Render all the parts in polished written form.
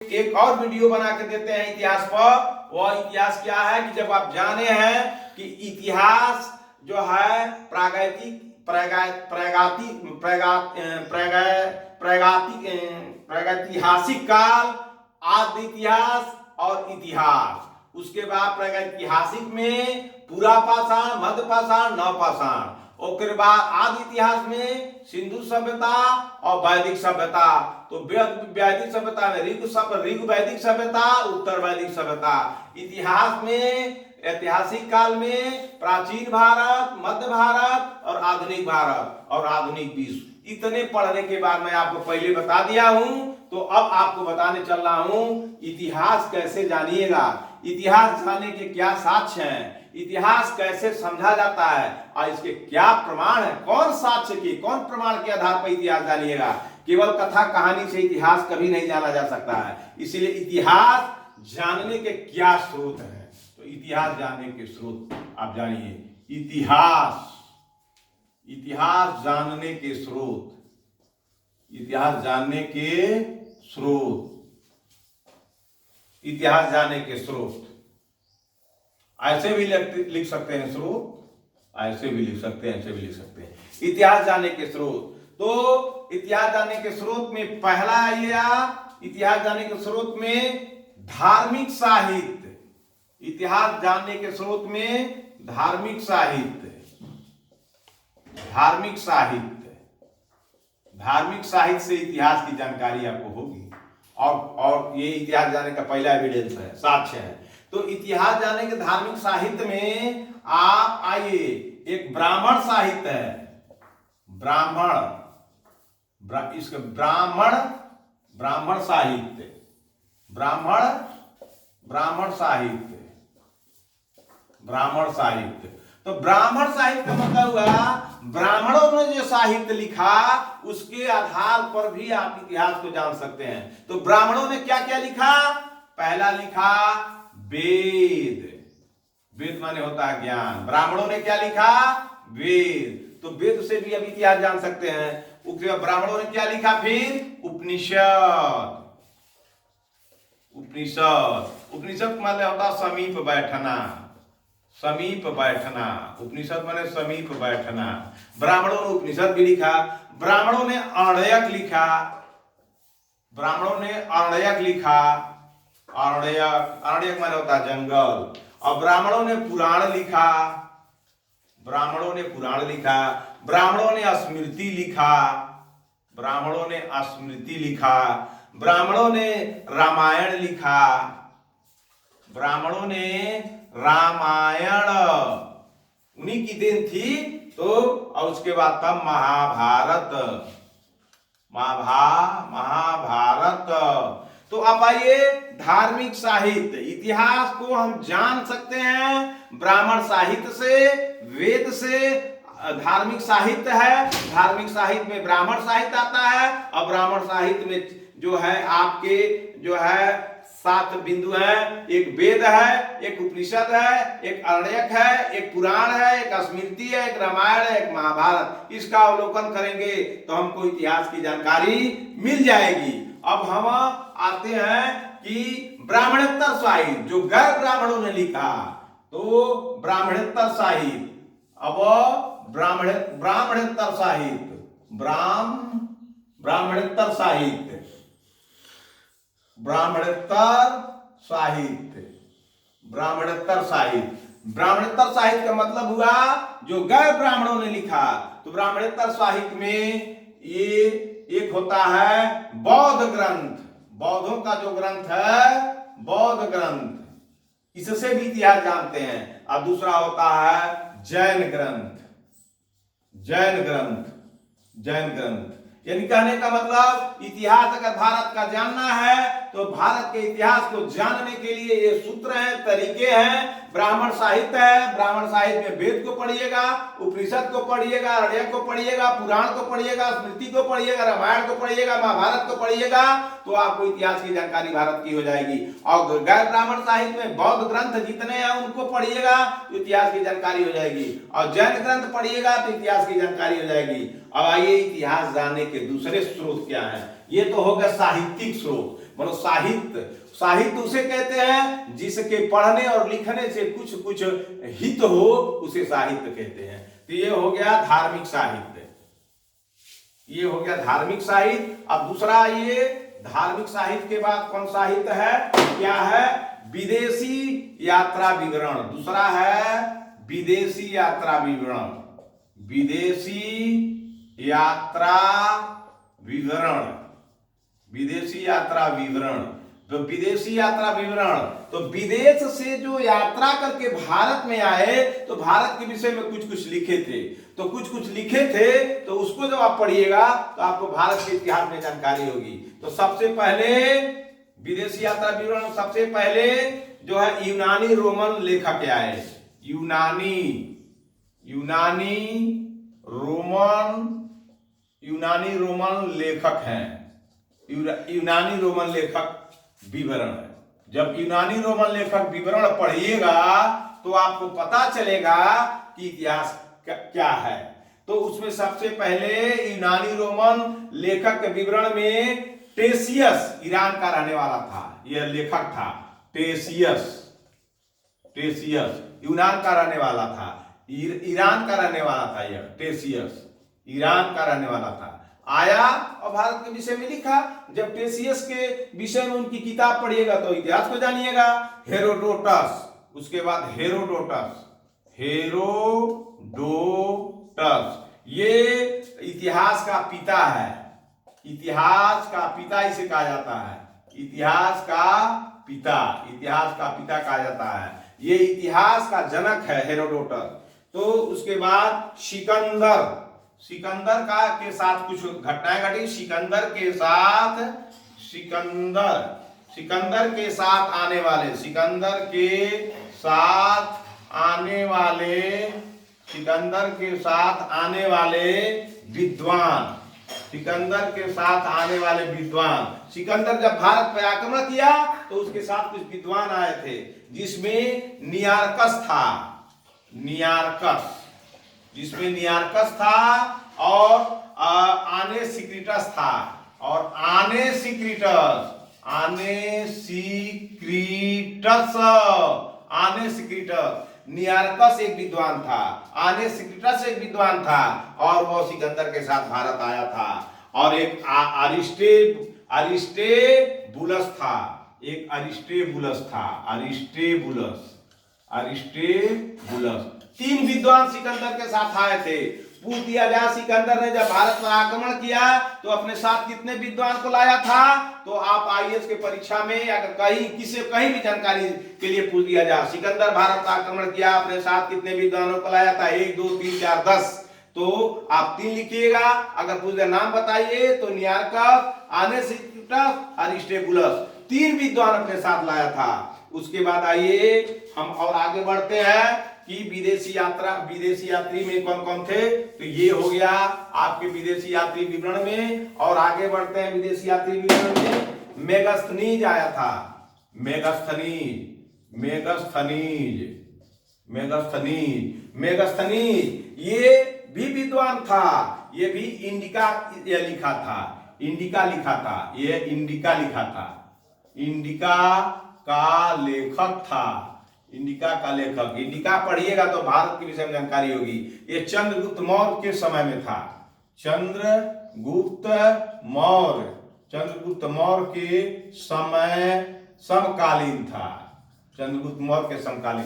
एक और वीडियो बना के देते हैं इतिहास पर। वह इतिहास क्या है कि जब आप जाने हैं कि इतिहास जो है प्रागैतिहासिक काल, आदि इतिहास और इतिहास, उसके बाद प्रागैतिहासिक में पूरा पाषाण, मध्य पाषाण, नवपाषाण, उसके बाद आदि इतिहास में सिंधु सभ्यता और वैदिक सभ्यता। तो वैदिक सभ्यता में ऋग वैदिक सभ्यता, उत्तर वैदिक सभ्यता। इतिहास में ऐतिहासिक काल में प्राचीन भारत, मध्य भारत और आधुनिक भारत और आधुनिक विश्व। इतने पढ़ने के बाद मैं आपको पहले बता दिया हूं, तो अब आपको बताने चल रहा हूं इतिहास कैसे जानिएगा, इतिहास जानने के क्या साक्ष्य हैं, इतिहास कैसे समझा जाता है और इसके क्या प्रमाण है, कौन साक्ष्य के, कौन प्रमाण के आधार पर इतिहास जानिएगा। केवल कथा कहानी से इतिहास कभी नहीं जाना जा सकता है। इसीलिए इतिहास जानने के क्या स्रोत हैं, तो इतिहास जानने के स्रोत आप जानिए। इतिहास जानने के स्रोत, इतिहास जानने के स्रोत, इतिहास जानने के स्रोत ऐसे भी लिख सकते हैं स्रोत, ऐसे भी लिख सकते हैं, ऐसे भी लिख सकते हैं। इतिहास जानने के स्रोत, तो इतिहास जानने के स्रोत में पहला आइएगा, इतिहास जानने के स्रोत में धार्मिक साहित्य। इतिहास जानने के स्रोत में धार्मिक साहित्य, धार्मिक साहित्य, धार्मिक साहित्य से इतिहास की जानकारी आपको होगी। और ये इतिहास जानने का पहला एविडेंस है, साक्ष्य है। तो इतिहास जानने के धार्मिक साहित्य में आप आइए, एक ब्राह्मण साहित्य है, इसके ब्राह्मण साहित्य, ब्राह्मण साहित्य। तो ब्राह्मण साहित्य का मतलब हुआ ब्राह्मणों ने जो साहित्य लिखा उसके आधार पर भी आप इतिहास को जान सकते हैं। तो ब्राह्मणों ने क्या क्या लिखा? पहला लिखा वेद, वेद माने होता है ज्ञान। ब्राह्मणों ने क्या लिखा? वेद। तो वेद से भी अब इतिहास जान सकते हैं। उसके बाद ब्राह्मणों ने क्या लिखा? फिर उपनिषद। उपनिषद माने होता समीप बैठना, समीप बैठना। उपनिषद माने समीप बैठना। ब्राह्मणों ने उपनिषद भी लिखा। ब्राह्मणों ने आरण्यक लिखा, ब्राह्मणों ने आरण्यक लिखा। आरण्यक माने होता जंगल। और ब्राह्मणों ने पुराण लिखा, ब्राह्मणों ने पुराण लिखा। ब्राह्मणों ने स्मृति लिखा, ब्राह्मणों ने स्मृति लिखा। ब्राह्मणों ने रामायण लिखा, ब्राह्मणों ने रामायण, उन्हीं की देन थी। तो और उसके बाद तब महाभारत, महाभारत। तो अब आइए धार्मिक साहित्य। इतिहास को हम जान सकते हैं ब्राह्मण साहित्य से, वेद से। धार्मिक साहित्य है, धार्मिक साहित्य में ब्राह्मण साहित्य आता है। और ब्राह्मण साहित्य में जो है आपके जो है 7 बिंदु हैं। एक वेद है, एक उपनिषद है, एक आरण्यक है, एक पुराण है, एक स्मृति है, एक रामायण है, एक महाभारत। इसका अवलोकन करेंगे तो हमको इतिहास की जानकारी मिल जाएगी। अब हम आते हैं कि ब्राह्मणोत्तर साहित्य जो गैर ब्राह्मणों ने लिखा, तो ब्राह्मणोत्तर साहित्य। अब ब्राह्मणोत्तर साहित्य, ब्राह्मणोत्तर साहित्य, ब्राह्मणोत्तर साहित्य, ब्राह्मणोत्तर साहित्य। ब्राह्मणोत्तर साहित्य का मतलब हुआ जो गैर ब्राह्मणों ने लिखा। तो ब्राह्मणोत्तर साहित्य में ये एक होता है बौद्ध ग्रंथ, बौद्धों का जो ग्रंथ है बौद्ध ग्रंथ, इससे भी इतिहास जानते हैं। और दूसरा होता है जैन ग्रंथ, जैन ग्रंथ, जैन ग्रंथ। यानी कहने का मतलब इतिहास अगर भारत का जानना है तो भारत के इतिहास को जानने के लिए ये सूत्र हैं, तरीके हैं। ब्राह्मण साहित्य है, ब्राह्मण साहित्य में वेद को पढ़िएगा, उपनिषद को पढ़िएगा, आरण्यक को पढ़िएगा, पुराण को पढ़िएगा, स्मृति को पढ़िएगा, रामायण को पढ़िएगा, महाभारत को पढ़िएगा, तो आपको इतिहास की जानकारी भारत की हो जाएगी। और गैर ब्राह्मण साहित्य में बौद्ध ग्रंथ जितने हैं उनको पढ़िएगा तो इतिहास की जानकारी हो जाएगी। और जैन ग्रंथ पढ़िएगा तो इतिहास की जानकारी हो जाएगी। अब आइए इतिहास जानने के दूसरे स्रोत क्या है। ये तो हो गया साहित्यिक स्रोत। मतलब साहित्य। साहित्य उसे कहते हैं जिसके पढ़ने और लिखने से कुछ कुछ हित हो, उसे साहित्य कहते हैं। तो ये हो गया धार्मिक साहित्य, ये हो गया धार्मिक साहित्य। अब दूसरा, ये धार्मिक साहित्य के बाद कौन साहित्य है, क्या है, विदेशी यात्रा विवरण। दूसरा है विदेशी यात्रा विवरण, विदेशी यात्रा विवरण, विदेशी यात्रा विवरण। तो विदेशी यात्रा विवरण, तो विदेश से जो यात्रा करके भारत में आए तो भारत के विषय में कुछ कुछ लिखे थे, तो कुछ कुछ लिखे थे, तो उसको जब आप पढ़िएगा तो आपको भारत के इतिहास में जानकारी होगी। तो सबसे पहले विदेशी यात्रा विवरण, सबसे पहले जो है यूनानी रोमन लेखक आए, यूनानी रोमन लेखक हैं, यूनानी रोमन लेखक विवरण है। जब यूनानी रोमन लेखक विवरण पढ़िएगा तो आपको पता चलेगा कि इतिहास क्या है। तो उसमें सबसे पहले यूनानी रोमन लेखक के विवरण में टेसियस, ईरान का रहने वाला था, यह लेखक था टेसियस, यूनान का रहने वाला था, ईरान का रहने वाला था, यह टेसियस ईरान का रहने वाला था, आया और भारत के विषय में लिखा। जब टेसियस के विषय में उनकी किताब पढ़िएगा तो इतिहास को जानिएगा। हेरोडोटस, उसके बाद हेरोडोटस, ये इतिहास का पिता है, इतिहास का पिता इसे कहा जाता है, इतिहास का पिता कहा जाता है, ये इतिहास का जनक है हेरोडोटस। तो उसके बाद सिकंदर का के साथ कुछ घटनाएं घटी। सिकंदर के साथ आने वाले विद्वान, सिकंदर जब भारत पर आक्रमण किया तो उसके साथ कुछ विद्वान आए थे, जिसमें नियारकस था और आने सिक्रिटस था, और आने सिक्रिटस, नियारकस एक विद्वान था, आने सिक्रिटस एक विद्वान था, और वह सिकंदर के साथ भारत आया था। और एक अरिस्टेबुलस था, तीन विद्वान सिकंदर के साथ आए थे। पूछ दिया जाए सिकंदर ने जब भारत पर आक्रमण किया तो अपने साथ कितने विद्वान को लाया था, तो आप आईएएस के परीक्षा में या कहीं भी जानकारी के लिए पूछ दिया जाए सिकंदर भारत पर आक्रमण किया, अपने साथ कितने विद्वानों को लाया था, 1 2 3 4 10, तो आप 3 लिखिएगा। अगर पूछ नाम बताइए तो नियारकस, आने सिक्रिटस, अरिस्टेबुलस, 3 विद्वान अपने साथ लाया था। उसके बाद आइए हम और आगे बढ़ते हैं कि विदेशी यात्री में कौन कौन थे। तो ये हो गया आपके विदेशी यात्री विवरण में। और आगे बढ़ते हैं विदेशी यात्री विवरण में। मेगास्थनीज आया था, मेगास्थनीज ये भी विद्वान था, ये भी इंडिका लिखा था, इंडिका इंडिका पढ़िएगा तो भारत के विषय में जानकारी होगी। ये चंद्रगुप्त मौर्य के समय में था, चंद्रगुप्त मौर्य के समकालीन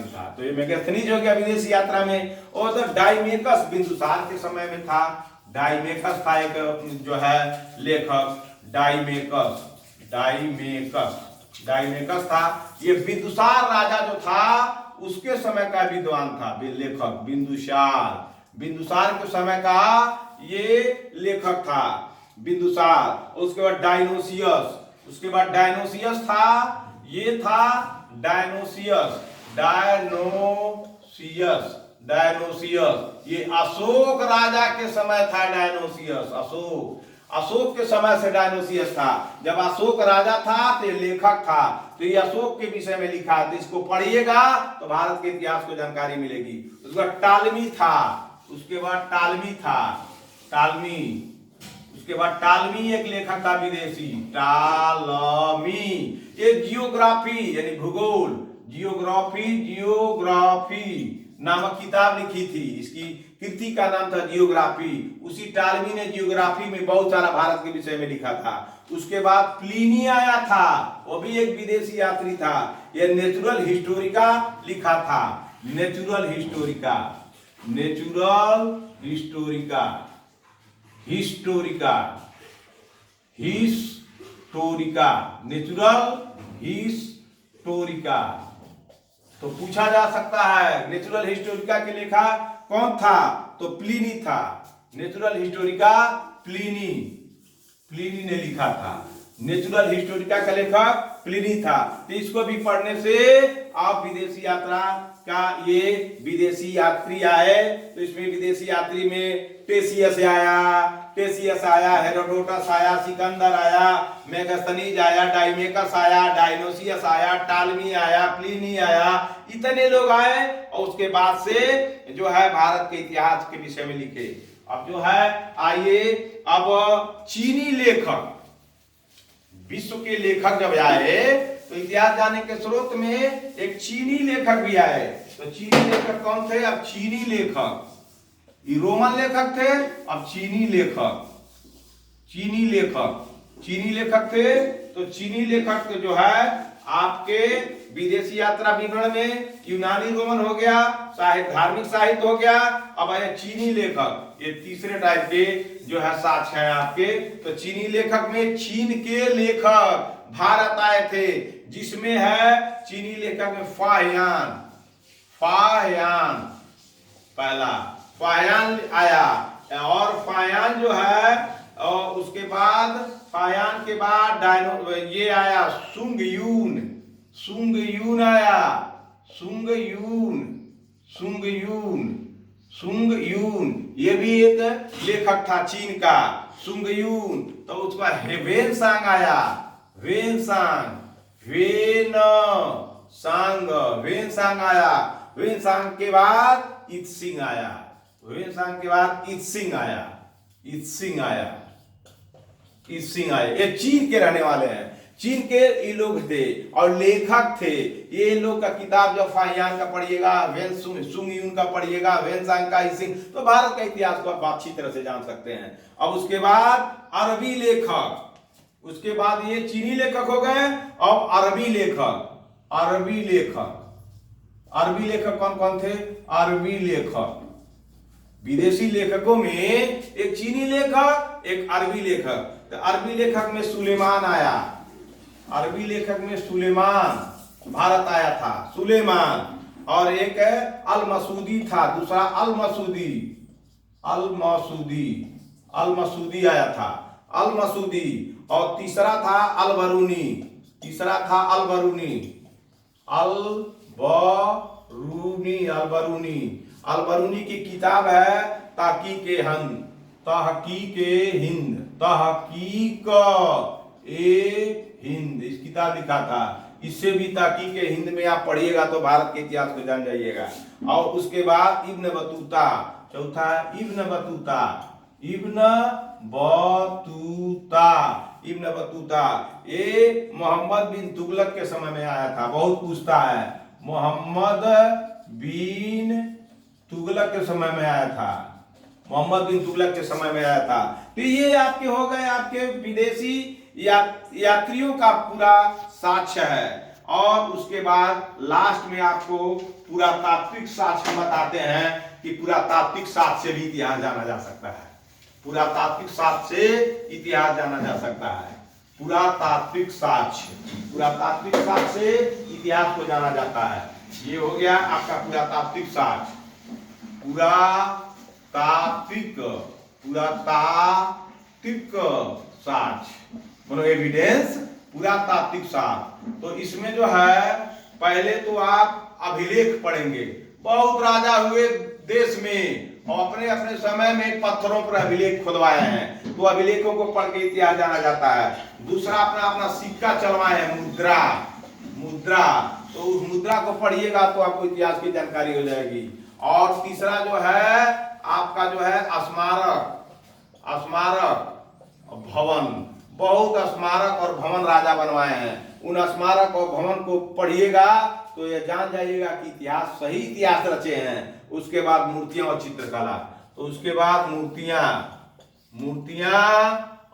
था, तो ये मेगास्थनीज हो गया विदेशी यात्रा में। और डाइमेकस बिंदुसार के समय में था, डाइमेकस था एक जो है लेखक, डाइमेकस था, ये बिंदुसार राजा जो था उसके समय का विद्वान था, लेखक बिंदुसार के समय का ये लेखक था बिंदुसार। उसके बाद डायनोसियस था, ये था डायनोसियस, ये अशोक राजा के समय था डायनोसियस, अशोक के समय से डायनोसियस था। जब अशोक राजा था तो ये लेखक था, तो ये अशोक के विषय में लिखा है, तो इसको पढ़िएगा तो भारत के इतिहास को जानकारी मिलेगी। उसके बाद टालमी था, उसके बाद टालमी एक लेखक था विदेशी, टालमी। एक जियोग्राफी यानी भूगोल, जियोग्राफी नामक किताब लिखी थी, इसकी कृति का नाम था जियोग्राफी। उसी टालमी ने जियोग्राफी में बहुत सारा भारत के विषय में लिखा था। उसके बाद प्लिनी आया था, वो भी एक विदेशी यात्री था। यह नेचुरल हिस्टोरिका लिखा था, natural Historica, natural Historica, Historica, Historica, natural Historica. तो पूछा जा सकता है नेचुरल हिस्टोरिका के लेखक कौन था, तो प्लिनी था। नेचुरल हिस्टोरिका प्लिनी, प्लिनी ने लिखा था। नेचुरल हिस्टोरिका का लेखक प्लिनी था। तो इसको भी पढ़ने से आप विदेशी यात्रा का, ये विदेशी यात्री आए तो इसमें विदेशी यात्री में टेसियस आया, हेरोडोटस आया, सिकंदर आया, मेगास्थनीज आया, डाइमेकस आया, डायनोसियस आया, टालमी आया, प्लिनी आया, इतने लोग आए और उसके बाद से जो है भारत के इतिहास के विषय में लिखे। अब जो है आइए, अब चीनी लेखक, विश्व के लेखक जब आए तो इतिहास जानने के स्रोत में एक चीनी लेखक भी आए। तो चीनी लेखक कौन थे? अब चीनी लेखक, ये रोमन लेखक थे, अब चीनी लेखक, चीनी लेखक, चीनी लेखक थे। तो चीनी लेखक जो है आपके विदेशी यात्रा विवरण में यूनानी रोमन हो गया, साहित्य धार्मिक साहित्य हो गया। अब आए चीनी लेखक, ये तीसरे टाइप के जो है साक्ष्य है आपके। तो चीनी लेखक में चीन के लेखक भारत आए थे, जिसमें है चीनी लेखक में फाहियान, फाहियान पहला फाहियान आया। और फाहियान जो है, और उसके बाद फाहियान के बाद ये आया सुंगयून, सुंगयून आया, सुंगयून, सुंगयून, सुंगयून, ये भी एक लेखक था चीन का, सुंगयून। तो उसका वेनसांग आया, वेनसांग, वेनसांग, वेनसांग आया। वेनसांग के बाद इत्सिंग आया, वेनसांग के बाद इत्सिंग आया, इत्सिंग आया, इत्सिंग आया। ये चीन के रहने वाले हैं, चीन के ये लोग थे और लेखक थे। ये लोग का किताब जब फाहियान का पढ़िएगा, सुंगयून का पढ़िएगा, वेनसांग का, इत्सिंग, तो भारत का इतिहास को आप अच्छी तरह से जान सकते हैं। अब उसके बाद अरबी लेखक, उसके बाद ये चीनी लेखक हो गए। अब अरबी लेखक, अरबी लेखक, अरबी लेखक कौन कौन थे? अरबी लेखक, विदेशी लेखकों में एक चीनी लेखक, एक अरबी लेखक। तो अरबी लेखक में सुलेमान आया, अरबी लेखक में सुलेमान भारत आया था, सुलेमान। और एक अल मसूदी था, दूसरा अल मसूदी, अल मसूदी, अल मसूदी आया था, अल मसूदी। और तीसरा था अल बरूनी, तीसरा था अल बरूनी, अल बरूनी, अल बरूनी। अल बरूनी की किताब है तहकीक हिंद, तहकीक हिंद, तहकीक हिंद, इस किताब लिखा था। इससे भी तहकीक हिंद में आप पढ़िएगा तो भारत के इतिहास को जान जाइएगा। और उसके बाद इब्न बतूता, चौथा Ibn Battuta, Ibn Battuta, Ibn Battuta. ये मोहम्मद बिन तुगलक के समय में आया था, बहुत पूछता है, मोहम्मद बिन तुगलक के समय में आया था, मोहम्मद बिन तुगलक के समय में आया था। तो ये आपके हो गए आपके विदेशी यात्रियों का पूरा साक्ष्य है। और उसके बाद लास्ट में आपको पुरातात्विक साक्ष्य बताते हैं कि पुरातात्विक साक्ष्य से भी इतिहास जाना जा सकता है, पुरातात्विक साक्ष्य से इतिहास जाना जा सकता है। पुरातात्विक साक्ष्य, पुरातात्विक साक्ष्य से इतिहास को जाना जाता है। ये हो गया आपका पुरातात्विक साक्ष्य, पुरातात्विक, पुरातात्विक साक्ष्य, बोलो एविडेंस, पुरातात्विक साक्ष्य। तो इसमें जो है पहले तो आप अभिलेख पढ़ेंगे, बहुत राजा हुए देश में और अपने अपने समय में पत्थरों पर अभिलेख खुदवाए हैं, तो अभिलेखों को पढ़ के इतिहास जाना जाता है। दूसरा अपना अपना सिक्का चलवाए हैं, मुद्रा, मुद्रा, तो उस मुद्रा को पढ़िएगा तो आपको इतिहास की जानकारी हो जाएगी। और तीसरा जो है आपका जो है स्मारक, स्मारक, भवन, बहुत स्मारक और भवन राजा बनवाए हैं। उन स्मारक और भवन को पढ़िएगा तो ये जान जाइएगा कि इतिहास, सही इतिहास रचे हैं। उसके बाद मूर्तियां और चित्रकला, तो उसके बाद मूर्तियां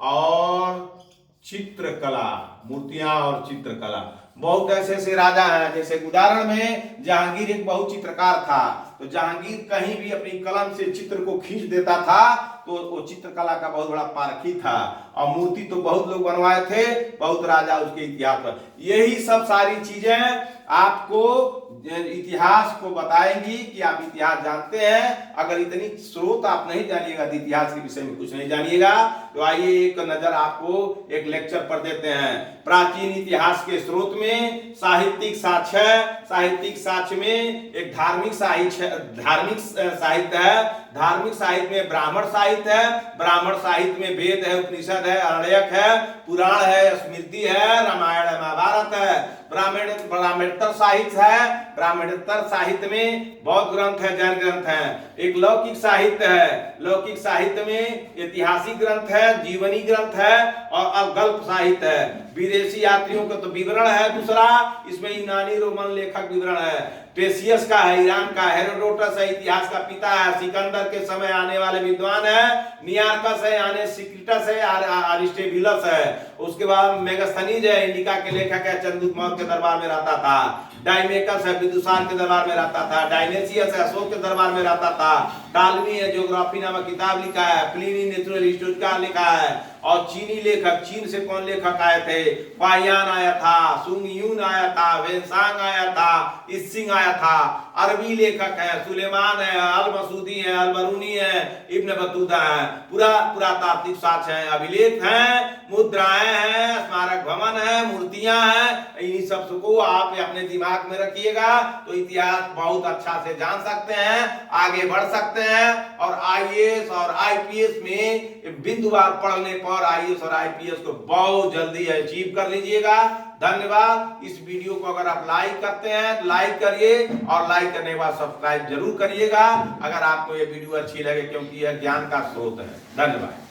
और चित्रकला, मूर्तियां और चित्रकला। बहुत ऐसे ऐसे राजा हैं, जैसे उदाहरण में जहांगीर एक बहुत चित्रकार था, तो जहांगीर कहीं भी अपनी कलम से चित्र को खींच देता था, तो वो चित्रकला का बहुत बड़ा पारखी था। और मूर्ति तो बहुत लोग बनवाए थे, बहुत राजा उसके इतिहास पर। यही सब सारी चीजें आपको इतिहास को बताएंगी कि आप इतिहास जानते हैं। अगर इतनी स्रोत आप नहीं जानिएगा, इतिहास के विषय में कुछ नहीं जानिएगा, तो आइए एक नजर आपको एक लेक्चर पर देते हैं। प्राचीन इतिहास के स्रोत में साहित्यिक साक्ष्य, साहित्यिक साक्ष्य में एक धार्मिक साहित्य है। धार्मिक साहित्य में ब्राह्मण साहित्य है, ब्राह्मण साहित्य में वेद है, उपनिषद है, अरण्यक है, पुराण है, स्मृति है, रामायण है, महाभारत है। ब्राह्मणोत्तर साहित्य है, ब्राह्मणोत्तर साहित्य में बौद्ध ग्रंथ है, जैन ग्रंथ है। एक लौकिक साहित्य है, लौकिक साहित्य में ऐतिहासिक ग्रंथ है, जीवनी ग्रंथ है और गल्प साहित्य है। विदेशी यात्रियों का तो विवरण है दूसरा, इसमें यूनानी रोमन लेखक विवरण है। पेसियस का है, ईरान का। हेरोडोटस है, इतिहास का पिता है, सिकंदर के समय आने वाले विद्वान है। नियार्कस है, यानी सिक्रिटस है, अरिस्टोबुलस है। उसके बाद मेगास्थनीज है, इंडिका के लेखक है, चंद्रगुप्त के दरबार में रहता था। डाइमेकस है, विदुसार के दरबार में रहता था। डायनेसियस है, अशोक के दरबार में रहता था। टालमी है, ज्योग्राफी नामक किताब लिखा है। प्लिनी नेचुरल हिस्टोरिकल लिखा है। और चीनी लेखक, चीन से कौन लेखक आए थे? पायान आया था, सुंग यून आया था, वेनसांग आया था, इसिंग आया था। अरबी लेखक है, सुलेमान है, अल मसूदी है, अल बरूनी है, इब्न बतूता है। पूरा पुरातात्विक साक्ष्य है, अभिलेख हैं, मुद्राएं हैं, स्मारक भवन है, मूर्तियां हैं। इन सब को आप अपने दिमाग में रखिएगा तो इतिहास बहुत अच्छा से जान सकते हैं, आगे बढ़ सकते हैं। और आईएएस और आईपीएस में बिंदुवार पढ़ने पर आईएएस और आईपीएस को बहुत जल्दी अचीव कर लीजिएगा। धन्यवाद। इस वीडियो को अगर आप लाइक करते हैं तो लाइक करिए, और लाइक करने के बाद सब्सक्राइब जरूर करिएगा अगर आपको ये वीडियो अच्छी लगे, क्योंकि यह ज्ञान का स्रोत है। धन्यवाद।